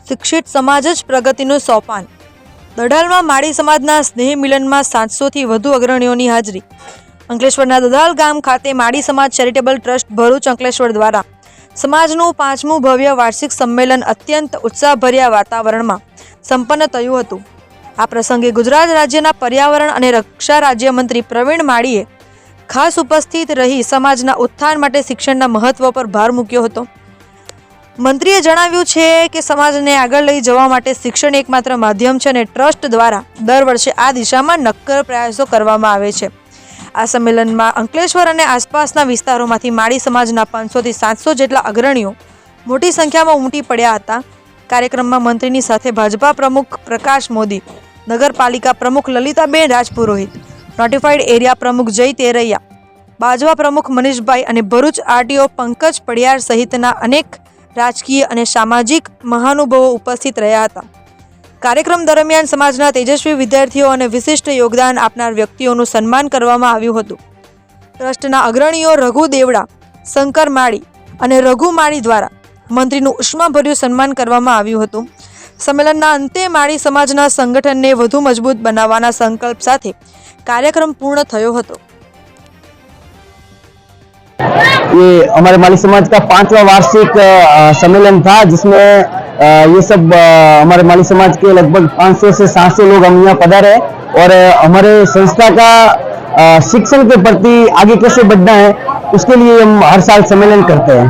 શિક્ષિત સમાજ જ પ્રગતિનું સોપાન। દડાલમાં માળી સમાજના સ્નેહ મિલનમાં 700થી વધુ અગ્રણીઓની હાજરી। અંકલેશ્વરના દદાલ ગામ ખાતે માળી સમાજ ચેરિટેબલ ટ્રસ્ટ ભરૂચ અંકલેશ્વર દ્વારા સમાજનું 5મું ભવ્ય વાર્ષિક સંમેલન અત્યંત ઉત્સાહભર્યા વાતાવરણમાં સંપન્ન થયું હતું। આ પ્રસંગે ગુજરાત રાજ્યના પર્યાવરણ અને રક્ષા રાજ્યમંત્રી પ્રવીણ માળીએ ખાસ ઉપસ્થિત રહી સમાજના ઉત્થાન માટે શિક્ષણના મહત્વ પર ભાર મૂક્યો હતો। મંત્રીએ જણાવ્યું છે કે સમાજને આગળ લઈ જવા માટે શિક્ષણ એકમાત્ર માધ્યમ છે અને ટ્રસ્ટ દ્વારા દર વર્ષે આ દિશામાં નક્કર પ્રયાસો કરવામાં આવે છે। આ સંમેલનમાં અંકલેશ્વર અને આસપાસના વિસ્તારોમાંથી માળી સમાજના 500થી 700 જેટલા અગ્રણીઓ મોટી સંખ્યામાં ઉમટી પડ્યા હતા। કાર્યક્રમમાં મંત્રીની સાથે ભાજપા પ્રમુખ પ્રકાશ મોદી, નગરપાલિકા પ્રમુખ લલિતાબેન રાજપુરોહિત, નોટિફાઈડ એરિયા પ્રમુખ જય તેરૈયા, બાજવા પ્રમુખ મનીષભાઈ અને ભરૂચ આરટીઓ પંકજ પડિયાર સહિતના અનેક રાજકીય અને સામાજિક મહાનુભાવો ઉપસ્થિત રહ્યા હતા। કાર્યક્રમ દરમિયાન સમાજના તેજસ્વી વિદ્યાર્થીઓ અને વિશિષ્ટ યોગદાન આપનાર વ્યક્તિઓનું સન્માન કરવામાં આવ્યું હતું। ટ્રસ્ટના અગ્રણીઓ રઘુ દેવડા, શંકર માળી અને રઘુ માળી દ્વારા મંત્રીનું ઉષ્માભર્યું સન્માન કરવામાં આવ્યું હતું। સંમેલનના અંતે માળી સમાજના સંગઠનને વધુ મજબૂત બનાવવાના સંકલ્પ સાથે कार्यक्रम पूर्ण थयो हतो। ये हमारे माली समाज का 5वां वार्षिक सम्मेलन था, जिसमें ये सब हमारे माली समाज के लगभग 500 से 700 लोग हम यहाँ पधारे और हमारे संस्था का शिक्षण के प्रति आगे कैसे बढ़ना है उसके लिए हम हर साल सम्मेलन करते हैं।